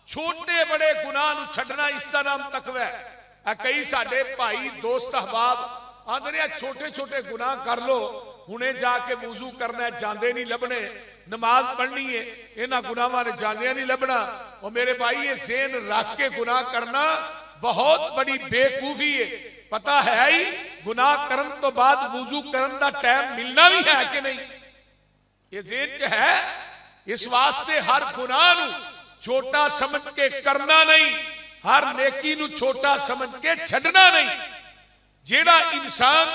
छोटे बड़े गुनाह नूं छड्डना इसका नाम तकवा है। कई साडे भाई दोस्त अहबाब आंदे ने छोटे छोटे गुनाह कर लो, हुणे जाके वुजू करना जांदे नहीं लभने, नमाज पढ़नी है इन्हां गुनाहां ने जांदे नहीं लभना। और मेरे भाई ये ज़हन रख के गुनाह करना बहुत बड़ी बेवकूफी है। पता है ही गुनाह करन तो बाद वुजू करन दा टाइम मिलना भी है कि नहीं, ये ज़हन च है। इस वास्ते हर गुनाह नूं छोटा समझ के करना नहीं, हर नेकी नूं छोटा समझ के छड्डना नहीं। जेड़ा इंसान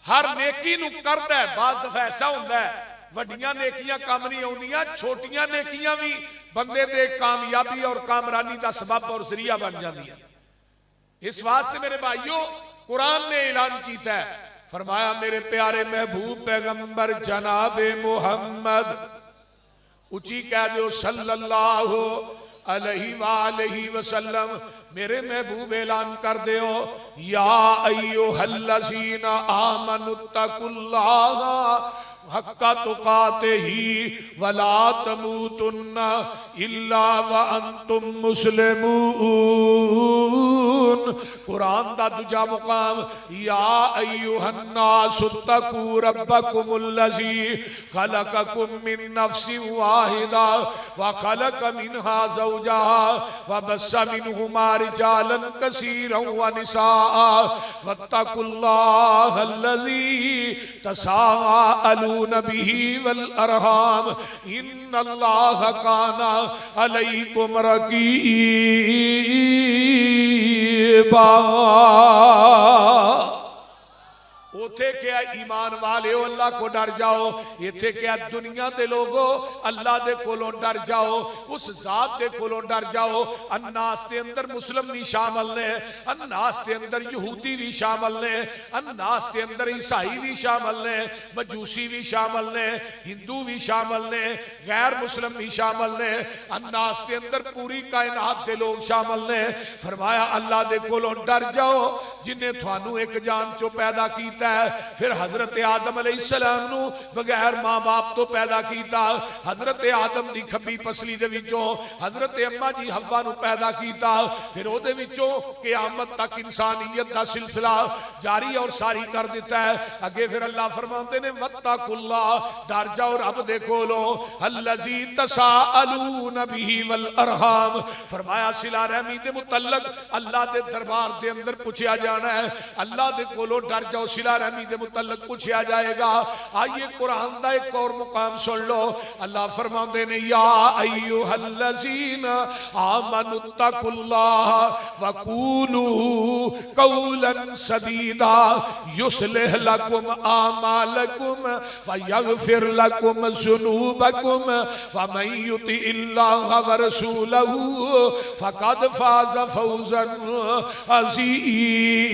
हर नेकी नूं करदा है, बाज़ दफा ऐसा हुंदा है वड्डियां नेकियां काम नहीं आउंदियां, छोटियां नेकियां भी बंदे दे कामयाबी और कामरानी का सबब और जरिया बन जांदियां। इस वास्ते मेरे भाइयों कुरान ने ऐलान किया है, फरमाया मेरे प्यारे महबूब पैगंबर जनाबे मुहम्मद, उची कह दो सल्लल्लाहु अलैहि वसल्लम, मेरे महबूब ऐलान कर दो या अय्युहल्लज़ीना आमनुत्तकुल्लाह हक्का तुकातिही वला तमूतुन्ना इल्ला व अंतुम मुस्लिमून। कुरान दा दूजा मुकाम या अय्युहन्नासुत्तकू रब्बकुमुल्लज़ी खलककुम मिन नफ्सिन वाहिदा व खलक मिनहा ज़ौजहा व बस्सा मिनहुमा रिजालन कसीरन व निसाअ वत्तकुल्लाहल्लज़ी तसाअलून बिही वल अरहाम इन्नल्लाह काना अलैकुम रकीबा। उथे क्या ईमान वाले हो अल्लाह को डर जाओ, इथे क्या दुनिया के लोगो अल्लाह दे कोलों डर जाओ, उस जात दे कोलों डर जाओ। अन्नास के अंदर मुस्लिम भी शामिल ने, अन्नास के अंदर यहूदी भी शामिल ने, अन्नास के अंदर ईसाई भी शामिल ने, मजूसी भी शामिल ने, हिंदू भी शामिल ने, गैर मुस्लिम भी शामिल ने। अन्नास के अंदर पूरी कायनात के लोग शामिल ने। फरमाया अल्लाह दे कोलों डर जाओ जिन्हें थानू एक जान चो पैदा किया, फिर हजरत आदम अलैहिस्सलाम नू बगैर मां बाप तो पैदा किया, हजरत आदम दी खब्बी पसली दे विचों हजरत अम्मा जी हव्वा नू पैदा किया, फिर ओदे विचों क़यामत तक इंसानियत दा सिलसिला जारी और सारी कर दिता है। अगे फिर अल्लाह फरमाते ने वत्तकुल्लाह, डर जाओ रब दे कोलों, अल्लज़ी तसाअलून बिही वल अरहाम। फरमाया सिला रहमी दे मुतल्लक अल्लाह दे दरबार दे अंदर पूछा जाना है, अल्लाह दे कोलों डर जाओ सिला रहमी दे मुतल्लक पूछा जाएगा। आइए कुरान दा एक और मुकाम सुन लो, अल्लाह फरमाते ने या अय्युहल्लज़ीना आमनुत्तकुल्लाह वक़ूलू कौलन सदीदा युस्लिह लकुम आमालकुम व यग़फिर लकुम ज़ुनूबकुम व मन युतिइल्लाह व रसूलहू फ़क़द फ़ाज़ फ़ौज़न अज़ीमा।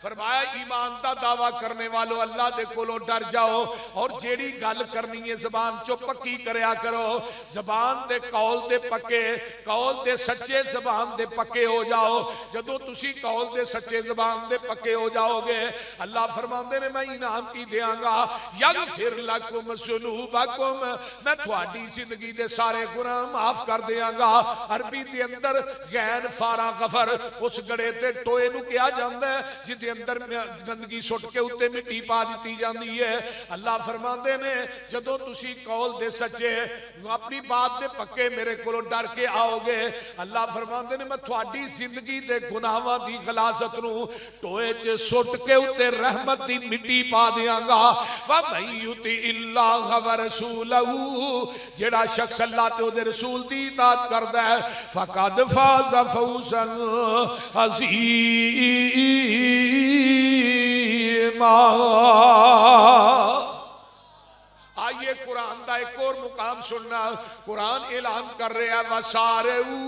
फरमाया ईमान का दावा करने वालों अल्लाह दे कोलों डर जाओ और जेड़ी गल करनी है जबान चो पक्की करया करो। जबान दे कौल दे पक्के, कौल दे सच्चे, जबान दे पक्के हो जाओ। जदों तुसी कौल दे सच्चे, जबान दे पक्के हो जाओगे अल्लाह फरमाते ने मैं इनाम की देंगा, यग़फिर लकुम ज़ुनूबकुम, मैं थोड़ी जिंदगी दे सारे गुनाह माफ कर देंगा। अरबी के अंदर गैन फारा गफर उस गड़े ते टोए नूं कहा जाता है जिहदे अंदर गंदगी सुट के उत्ते मिट्टी पा दी जाती है। अल्लाह फरमाते ने जदों तुसी कौल दे सच्चे, अपनी बात दे पक्के मेरे कोलों डर के आओगे, अल्लाह फरमाते ने मैं थोड़ी जिंदगी दे गुनाहां दी गलाजत नूं टोए च सुट के उत्ते रहमत दी मिट्टी पा देंगा। व मन युतिइल्लाह व रसूलहू, जेड़ा शख्स अल्लाह ते ओदे रसूल दी इताअत करदा है फ़क़द फ़ाज़ फ़ौज़न अज़ीमा। आइए कुरान का एक और मुकाम सुनना, कुरान ऐलान कर रहा है वसारेऊ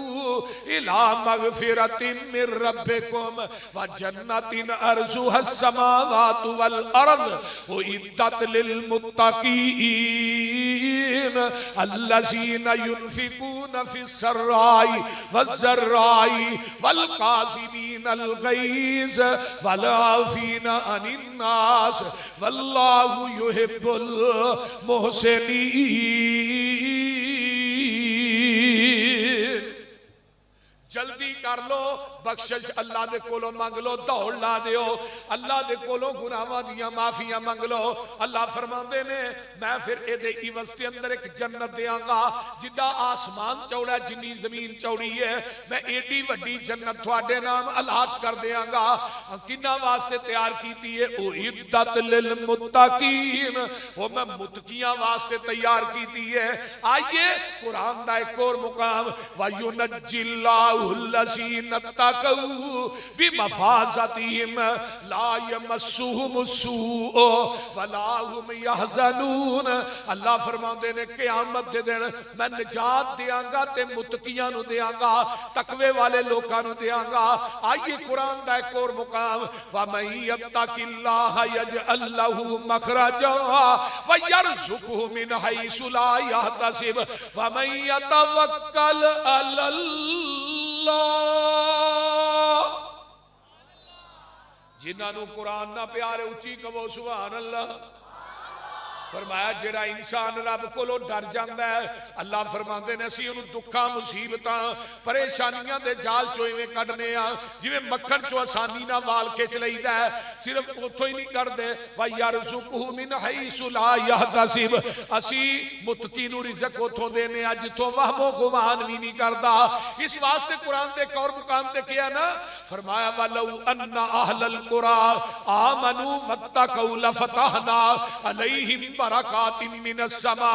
इला मगफिरतिन मिर रब्बिकुम व जन्नतिन अर्जुहस समावातु वल अर्ज़ उइद्दत लिल मुत्तकीन। अल्लज़ीना युनफ़िक़ूना फ़िस्सर्राई वज़्ज़र्राई वल्काज़िमीनल ग़ैज़ वलआफ़ीना अनिन्नास वल्लाहु युहिब्बुल मुहसिनीन। जल्दी कर लो, बख्शिश अल्लाह दे कोलों मंग लो, दौड़ ला दियो, अल्लाह दे कोलों गुनाहां दियां माफियां मंग लो। अल्लाह फरमांदे ने मैं फिर एदे इवज दे अंदर एक जन्नत देंगा जिड्डा आसमान चौड़ा जिन्नी जमीन चौड़ी है, मैं एडी वड्डी जन्नत तुहाडे नाम अलाट कर देंगा। किन्ना वास्ते तैयार कीती है? उइद्दत लिल मुत्तकीन, वो मैं मुत्तकियां वास्ते तैयार कीती है। आइए कुरान दा एक और मुकाम, वयुनज्जिल्लाहु लज़ीना तक़ौ बिमफ़ाज़तिहिम ला यमस्सुहुमुस्सूअ वला हुम यहज़नून। अल्लाह फरमाते ने क़यामत दे दिन मैं निजात देंगा ते मुत्तकियां नूं देंगा, तकवे वाले लोकां नूं देंगा। आइए कुरान दा एक और मुकाम, वमन यत्तक़िल्लाह यजअल लहू मखरजा व यरज़ुक़हु मिन हैसु ला यहतसिब वमन यतवक्कल अलल्लाह। जिन्होंने कुरान ना प्यारे उच्ची कहो सुभान अल्लाह। फरमाया जेड़ा इंसान रब कोलों डर जाता है, अल्लाह फरमाते ने असीं उहनूं दुखां मुसीबतां परेशानियां दे जाल चों इवें कढने आ जिवें मक्खण चों आसानी नाल वाल खिच लईदा है। सिर्फ उत्थों ही नहीं करदे, वा यरज़ुक़हु मिन हैसु ला यहतसिब, असीं मुत्तकी नूं रिज़क उत्थों देने आ जिथों वहमो गुमान भी नहीं करदा। इस वास्ते कुरान दे एक और मुकाम ते किया ना, फरमाया वलौ अन्ना अहलल कुरा आमनू वत्तक़ौ लफ़तहना अलैहिम बरकातिन मिनस समा।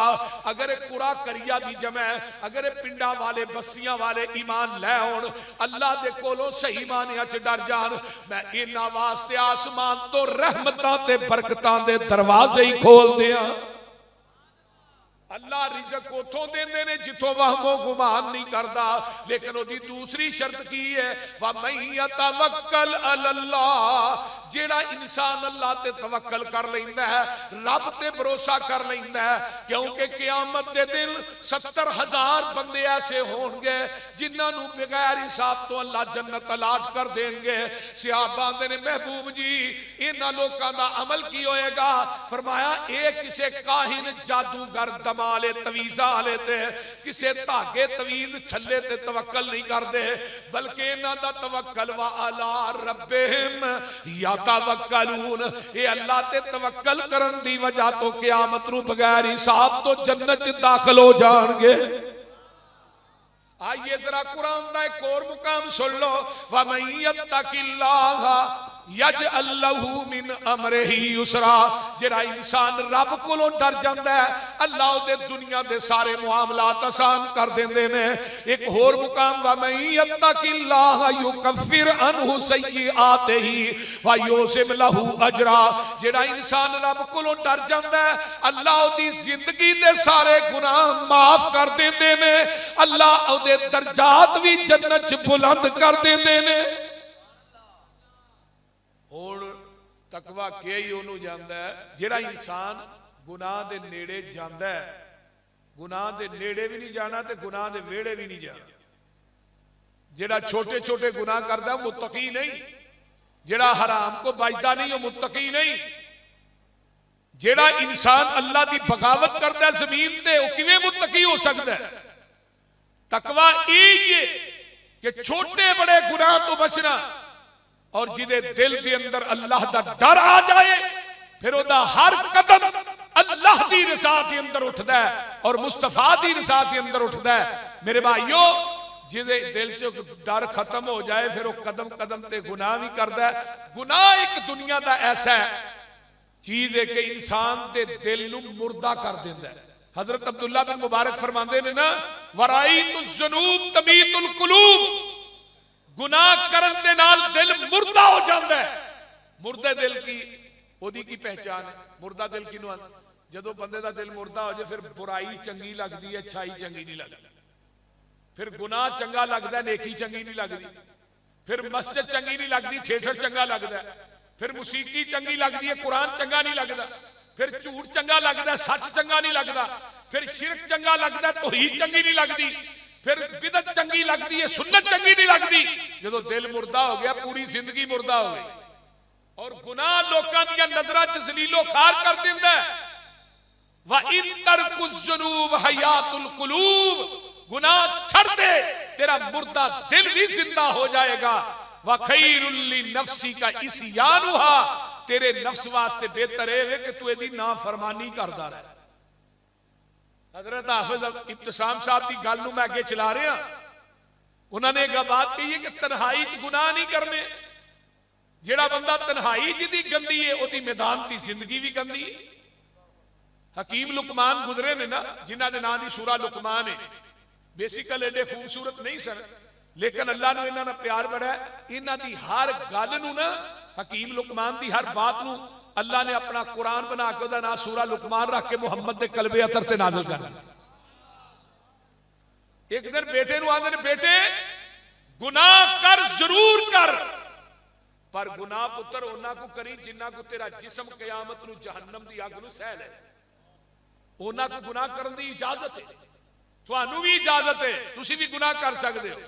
अगर कुरा करिया दी जमा, अगर पिंडा वाले बस्तियां वाले ईमान लै आउण, अल्लाह दे कोलों सही मानिया च डर जान, मैं इन्हां वास्ते आसमान तो रहमतां ते बरकतां दे दरवाजे ही खोल दियां। अल्लाह रिज़क उथों देंदे ने जिथों वहमो गुमान नहीं करता। लेकिन उहदी दूसरी शर्त की है, वमन यतवक्कल अलल्लाह, जेड़ा इंसान अल्लाह ते तवक्कल कर लैंदा है, रब ते भरोसा कर लैंदा है। क्योंकि क़यामत दे दिन 70,000 बंदे ऐसे होंगे जिन्हां नूं बगैर हिसाब तो अल्लाह जन्नत अलाट कर देंगे। सहाबा आंदे ने महबूब जी इन्हां लोकां दा अमल की होएगा? फरमाया एक किसे काहिन जादूगर दमाले तवीज़ा वाले ते किसे धागे तवीज़ छल्ले ते तवक्कल नहीं करते, बल्कि इन्हां दा तवक्कल व अला रब्बिहिम यतवक्कलून, ये अल्लाह ते तवक्कल करन दी वजह तो क़यामत नूं बगैर हिसाब तो जन्नत च दाखिल हो जाणगे। आइए जरा कुरान दा एक और मुकाम सुन लो, वमन यत्तक़िल्लाह यजअल लहू मिन अमरिही युसरा, जेड़ा इंसान रब कोलों डर जाता है अल्लाह उहदे दुनिया दे सारे मुआमलात आसान कर देंदे ने। एक होर मुकाम, वमन यत्तक़िल्लाह युकफ्फिर अन्हु सय्यिआतिही व युसिब लहू अजरा, जेड़ा इंसान रब कोलों डर जाता है अल्लाह उहदी जिंदगी दे सारे गुनाह माफ कर देंदे ने, अल्लाह उहदे दर्जात भी जन्नत च बुलंद कर देंदे ने। हुण तकवा क्या ही ओनू जांदा है जेड़ा इंसान गुनाह दे नेड़े जांदा है, गुनाह दे नेड़े भी नहीं जाना ते गुनाह दे वेड़े भी नहीं जाना। जेड़ा छोटे छोटे गुनाह करदा वो मुत्तकी नहीं, जेड़ा हराम को बचदा नहीं वो मुत्तकी नहीं। जेड़ा इंसान अल्लाह दी बगावत करदा है जमीन ते वो किवें मुत्तकी हो सकदा है? तकवा यही है कि छोटे बड़े गुनाह तो बचना, और जिदे दिल के अंदर अल्लाह दा डर आ जाए फिर ओदा हर कदम अल्लाह दी रज़ा के अंदर उठदा है और मुस्तफा दी रज़ा के अंदर उठदा है। मेरे भाइयों, जिदे दिल च डर खत्म हो जाए फिर वो कदम कदम ते गुनाह भी करदा है। गुनाह एक दुनिया दा ऐसा चीज है कि इंसान दे दिल नूं मुर्दा कर देंदा है। हजरत अब्दुल्ला बिन मुबारक फरमांदे ने ना, वराइतु ज़ुनूब तमीतुल कुलूब, गुनाह करन दे नाल दिल मुर्दा हो जाता है। मुर्दे दिल की ओदी की पहचान है? मुर्दा दिल किनू आंदा? जदों बंदे दा दिल मुर्दा हो जाए फिर बुराई चंगी लगती है, अच्छाई चंगी नहीं लगती, फिर गुनाह चंगा लगता है, नेकी चंगी नहीं लगती, फिर मस्जिद चंगी नहीं लगती, थिएटर चंगा लगता है, फिर मुसीकी चंगी लगती है, कुरान चंगा नहीं लगता, फिर झूठ चंगा लगता है, सच चंगा नहीं लगता, फिर शिरक चंगा लगता, तौहीद चंगी नहीं लगती, फिर बिदअत चंगी लगती है, सुन्नत चंगी नहीं लगती। जो दिल मुर्दा हो गया पूरी जिंदगी मुर्दा हो गई। और गुनाह लोगों दी नजरां च जलीलो खार कर दिंदा है। व इन तरकुज़ ज़ुनूब हयातुल कुलूब, गुनाह छड़ दे तेरा मुर्दा दिल भी जिंदा हो जाएगा। व खैरुल लिनफ्सी का इस्यानुहा, तेरे नफ्स वास्ते बेहतर है कि तू एदी नाफरमानी करदा रहे। हजरत हाफिज इब्तिसाम साहब की गल नूं मैं अगे चला रहा। उन्होंने एक बात कही है कि तन्हाई च गुनाह नहीं करने। जेड़ा बंदा तन्हाई जिदी गंदी है उहदी मैदान की जिंदगी भी गंदी है। हकीम लुकमान गुजरे ने ना, जिन्हां दे नां दी सूरा लुकमान है। बेसिकल एडे खूबसूरत नहीं सन, लेकिन अल्लाह ने इन्हां दा प्यार बड़ा है। इन्हां दी हर गल नूं ना, हकीम लुकमान दी हर बात नूं अल्लाह ने अपना कुरान बना के उहदा नाम सूरा लुकमान रख के मुहम्मद दे कलबे अतर ते नाज़िल कर दिया। एक दिन बेटे नूं आंदे ने, बेटे गुनाह कर जरूर कर, पर गुनाह पुत्र उन्हां को करी जिन्हां को तेरा जिस्म कयामत नूं जहन्नम दी अग नूं सह लै। उन्हां को गुनाह करन दी इजाजत है, तुहानू भी इजाजत है, तुसी भी गुनाह कर सकते हो,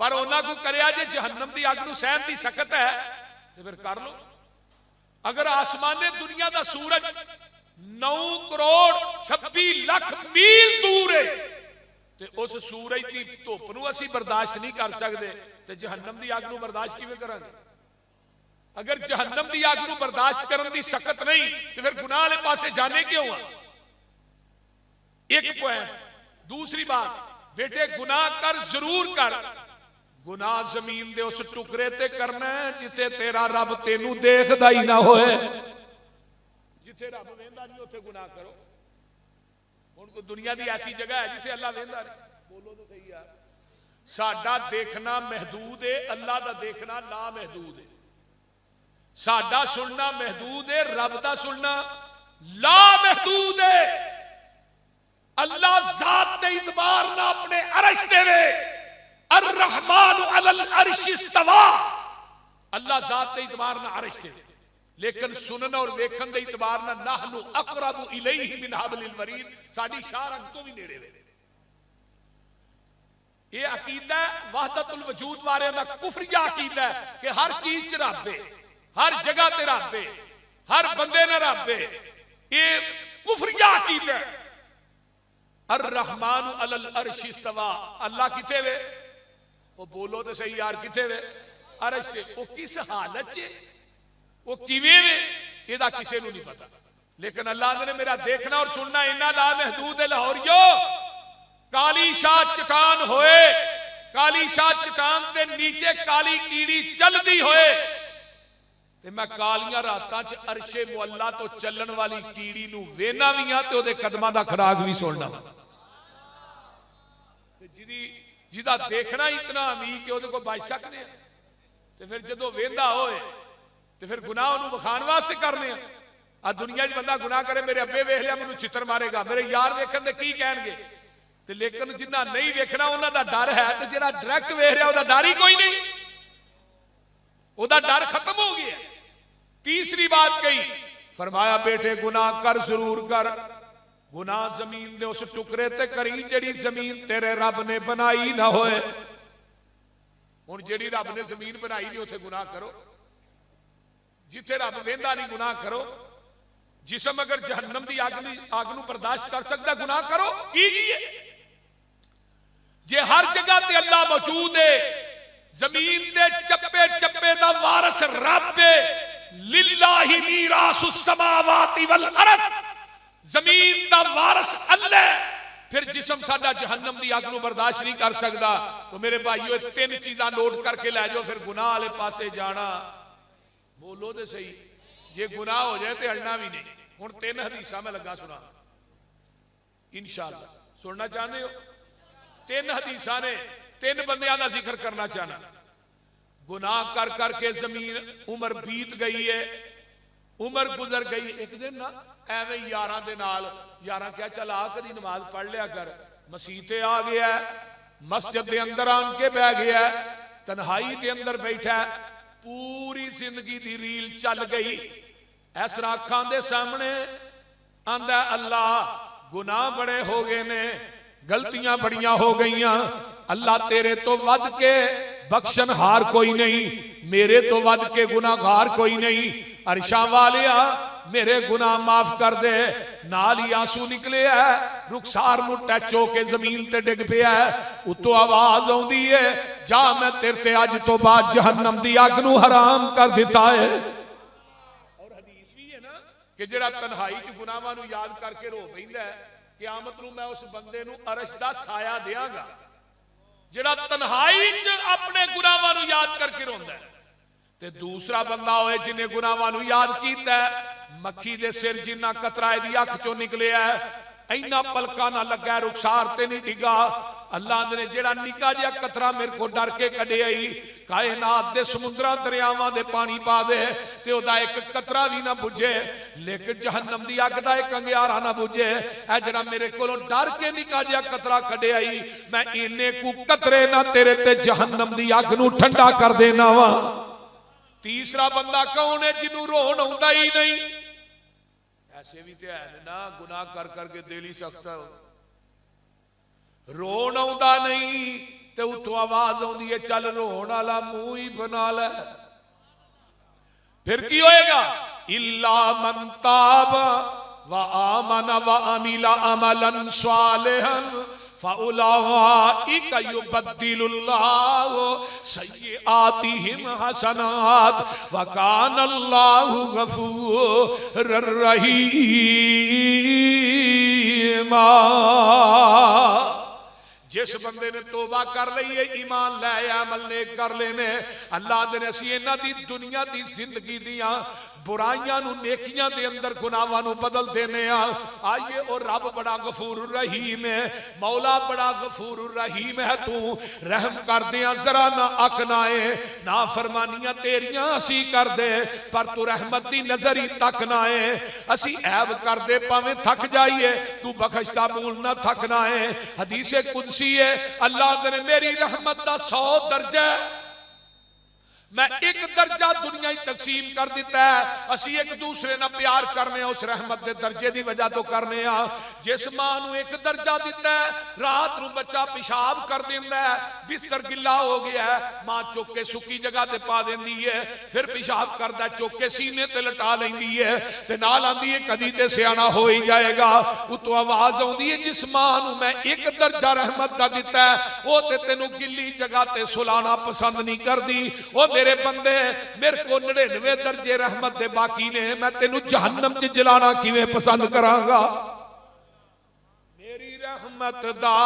पर उन्हां को करया जे जहन्नम दी अग नूं सहन दी सकत है तो फिर कर लो। अगर आसमाने दुनिया का सूरज 9 करोड़ 26 लाख मील दूर है तो उस सूरज की धुप नूं असीं बर्दाश्त नहीं कर सकते, तो जहन्नम की अग नूं बर्दाश्त किवें करांगे? अगर जहन्नम की अग नूं बर्दाश्त करन दी सकत नहीं तो फिर गुनाह वाले पासे जाने क्यों आ? एक पॉइंट। दूसरी बात, बेटे गुनाह कर जरूर कर, गुनाह जमीन दे उस टुकड़े ते करना है जिथे तेरा रब तेनू देखदा ही ना होए। जिथे रब वेंदा नहीं उथे गुनाह करो। हुण कोई दुनिया दी ऐसी जगह है जिथे अल्लाह वेंदा नहीं? बोलो तो सही यार। साडा देखना महदूद है, अल्लाह दा देखना ला महदूद है। साडा सुनना महदूद है, रब दा सुनना ला महदूद है। अल्लाह जात दे इतबार ना अपने अरश दे वे, अर्रहमान अलल अर्श इस्तवा, अल्लाह जात दे इतबार ना अरश दे, लेकिन सुनन और वेखन दे इतबार ना नहनु अक़रबु इलैहि मिन हब्लिल वरीद, साडी शारक तो भी नेड़े वे। ये अकीदा वहदतुल वजूद वाले दा कुफरिया अकीदा है कि हर चीज च रब है, हर जगह ते रब है, हर बंदे ने रब है। ये कुफरिया अकीदा है। अर्रहमान अलल अर्श इस्तवा, अल्लाह किथे वे? वो बोलो तो सही यार, किथे वे? अरश ते। वो किस हालत च, वो किवें वे, एदा किसे नूं नहीं पता। लेकिन अल्लाह ने मेरा देखना और सुनना इन्ना ला महदूद है। लाहौरियो, काली शाह चट्टान होए, काली शाह चट्टान के नीचे काली कीड़ी चलती होए ते मैं कालियां रातां च अरशे मुअल्ला तो चलन वाली कीड़ी नूं वेना भी हां ते ओदे कदमां दा खड़ाक भी सुनना। जिदा देखना इतना अमीर कि ओदे कोल बच सकते हैं, तो फिर जो वेंदा होए तो फिर गुनाह उन्होंने विखाण वास्ते करने। आ दुनिया च बंदा गुनाह करे, मेरे अब्बे वेख लिया मैनूं छितर मारेगा, मेरे यार वेखन दे की कहणगे, ते लेकिन जिन्ना नहीं वेखना उन्हां दा डर है, ते जिहड़ा डायरैक्ट वेख रहा उहदा डर ही कोई नहीं, उहदा डर खत्म हो गया। तीसरी बात कही, फरमाया बेटे गुनाह कर जरूर कर, गुनाह जमीन दे उस टुकड़े ते करी जिहड़ी जमीन तेरे रब ने बनाई ना होए। हुण जिहड़ी रब ने जमीन बनाई नहीं उथे गुनाह करो, जिथे रब वेंदा नहीं गुनाह करो। जिसम अगर जहन्नम की आग नूं बर्दाश्त कर सकता गुनाह करो, कीजिए। जे हर जगह ते अल्लाह मौजूद है, जमीन दे चप्पे चप्पे दा वारिस रब है, लिल्लाहि मीरासुस समावाति वल अर्द, जमीन दा वारिस अल्लाह, फिर जिसम साडा जहन्नम की अग नूं बर्दाश्त नहीं कर सकता। तो मेरे भाईओ 3 चीज़ां नोट करके लै जाओ, फिर गुनाह वाले पासे जाना। बोलो तो सही, जे गुनाह हो जाए तो अड़ना भी नहीं। हुण 3 हदीसां मैं लगा सुना, इंशाअल्लाह सुनना चाहते हो? 3 हदीसां ने 3 बंदियां दा जिक्र करना चाहना। गुनाह कर करके जमीन उम्र बीत गई है, उम्र गुजर गई। एक दिन ना एवं यारां दे नाल, यारां क्या चल आ कदी नमाज पढ़ लिया कर, मसीते आ गया, मस्जिद के अंदर आन के बह गया, तन्हाई के अंदर बैठा, पूरी जिंदगी दी रील चल गई। इस तरह अखां दे सामने आंदा अल्लाह गुनाह बड़े हो गए ने, गलतियां बड़ियां हो गई। अल्लाह तेरे तो वध के बख्शनहार कोई नहीं, मेरे तो वध के गुनाहगार कोई नहीं। अरशा वालिया मेरे गुनाह माफ कर दे। नाल ही आंसू निकले है, रुखसार नूं टच होके जमीन ते डिग पिया है। उत्तों आवाज आउंदी है, जा मैं तेरे ते अज तो बाद जहन्नम दी अग नूं हराम कर दिता है। और हदीस भी है ना कि जिहड़ा तन्हाई च गुनाहां नूं याद करके रो पैंदा है, क़यामत नूं मैं उस बंदे नूं अरश दा साया देवांगा। जिहड़ा तन्हाई च अपने गुनाहां नूं याद करके रोंदा है, ते दूसरा बंदा होए जिन्हें गुनाहां नूं याद कीता है, मक्खी दे सिर जिन्ना कतरा दी अख चों निकलिया है, इन्ना पलका ना लगा, रुखसार ते नहीं डिगा। अल्लाह ने जेड़ा निका जिहा कतरा मेरे को डर के कढ़िया ही, कायनात दे समुद्रां दरियावां दे पानी पा दे ते ओदा एक कतरा भी ना बुझे, लेकिन जहन्नम दी अग दा एक अंगियारा ना बुझे। ऐ जेड़ा मेरे कोलों डर के निका जिहा कतरा कढ़िया ही, मैं इन्ने कु कतरे ना तेरे ते जहन्नम दी अग नूं ठंडा कर देना वा। तीसरा बंदा कौन है जिन्हों रोन आउंदा ही नहीं? ऐसे भी तो है ना, गुनाह कर करके दिल ही सख्त हो, रोन आउंदा नहीं ते उतों आवाज आउंदी है, चल रोन वाला मुंह ही बना ले। फिर की होएगा? इल्ला मन ताब व आमन व अमिला अमलन सालिहन फउलाइका युबद्दिलुल्लाहु सय्यिआतिहिम हसनात व कानल्लाहु गफूरर रहीमा। जिस बंदे ने तोबा कर ली है, ईमान लै अमल ने कर लेने, अल्लाह ने असी इन्हां दी दुनिया की जिंदगी दियां बुराइयां नूं नेकियां दे अंदर गुनाहां नूं बदल देने आइए। और रब बड़ा गफूर रहीम है, मौला बड़ा गफूर रहीम है। तू रहम कर दिया जरा ना अक ना आए, ना फरमानियां तेरियां असी कर दे, पर तू रहमत दी नजर ही तक ना आए। असी ऐब कर दे भावें थक जाइए, तू बख्शदा मूल ना थक ना आए। हदीसे कुदसी है, अल्लाह ने मेरी रहमत दा 100 दर्जा, मैं एक दर्जा दुनिया ही तकसीम कर दिता है। असी एक दूसरे ना प्यार करने उस रहमत के दर्जे की वजह तो करने। जिस मां नूं एक दर्जा दिता है, रात नूं बच्चा पेशाब कर देंदा है, बिस्तर गिला हो गया है, मां चुक के सुकी जगह ते पा देंदी है, फिर पेशाब करदा चुक के सीने ते लटा लैंदी है, ते नाल आंदी है कदी ते सियाना हो ही जाएगा। उतों आवाज आउंदी है, जिस मां नूं मैं एक दर्जा रहमत दा दिता है, वो ते तैनूं गिली जगह ते सुलाना पसंद नहीं करदी। वो मेरे बंदे, मेरे को 99 दर्जे रहमत दे बाकी ने, मैं तेनू जहन्नम च जलाना किवें पसंद करांगा? मेरी रहमत दा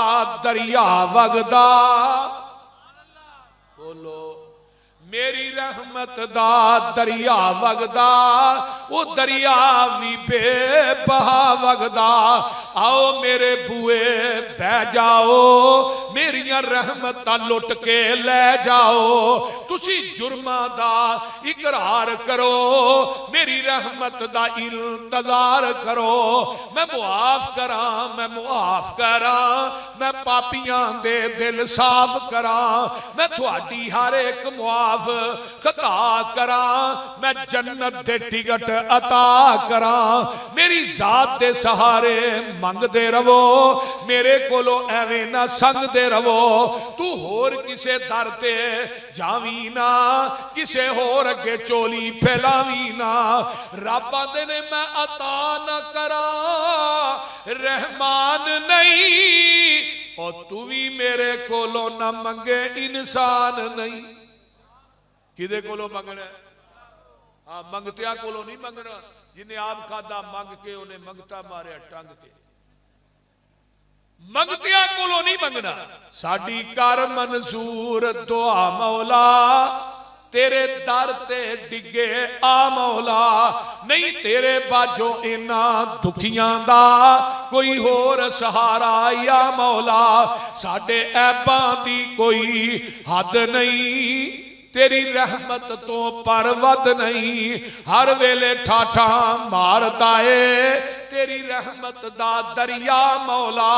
दरिया वगदा, बोलो मेरी रहमत दा दरिया वगदा, वो दरिया भी बेबहा वगदा। आओ मेरे बुए बह जाओ, मेरिया रहमत लुट के ले जाओ। तुसी जुर्मां दा इकरार करो, मेरी रहमत दा इंतजार करो। मैं मुआफ करा, मैं मुआफ करा, मैं पापियां दे दिल साफ करा, मैं थोड़ी हर एक मुआफ खता करा, मैं जन्नत दे टिकट अता करा। मेरी जात दे सहारे मंगदे रवो, मेरे कोलों एवें ना संगदे रवो। तू होर किसे दर ते जावी ना, किसे होर अगे चोली फैलावी ना। रब आंदे ने मैं अता ना करा, रहमान नहीं, और तू भी मेरे कोलों ना मंगे, इंसान नहीं। किदे कोलों मंगना? हाँ, मंगतिया कोलों नहीं मंगना। जिन्हें आप खादा मंग के उन्हें मंगता मारिया टंग के, मंगतिया कोलों नहीं मंगना। साडी कर मंजूर दुआ मौला, तेरे दर ते डिगे आ मौला। नहीं तेरे बाजों इना दुखियां दा कोई होर सहारा या मौला। साडे ऐबां दी कोई हद नहीं, तेरी रहमत तो पर वध नहीं। हर वेले ठाठा मारदा है, तेरी रहमत दा दरिया मौला।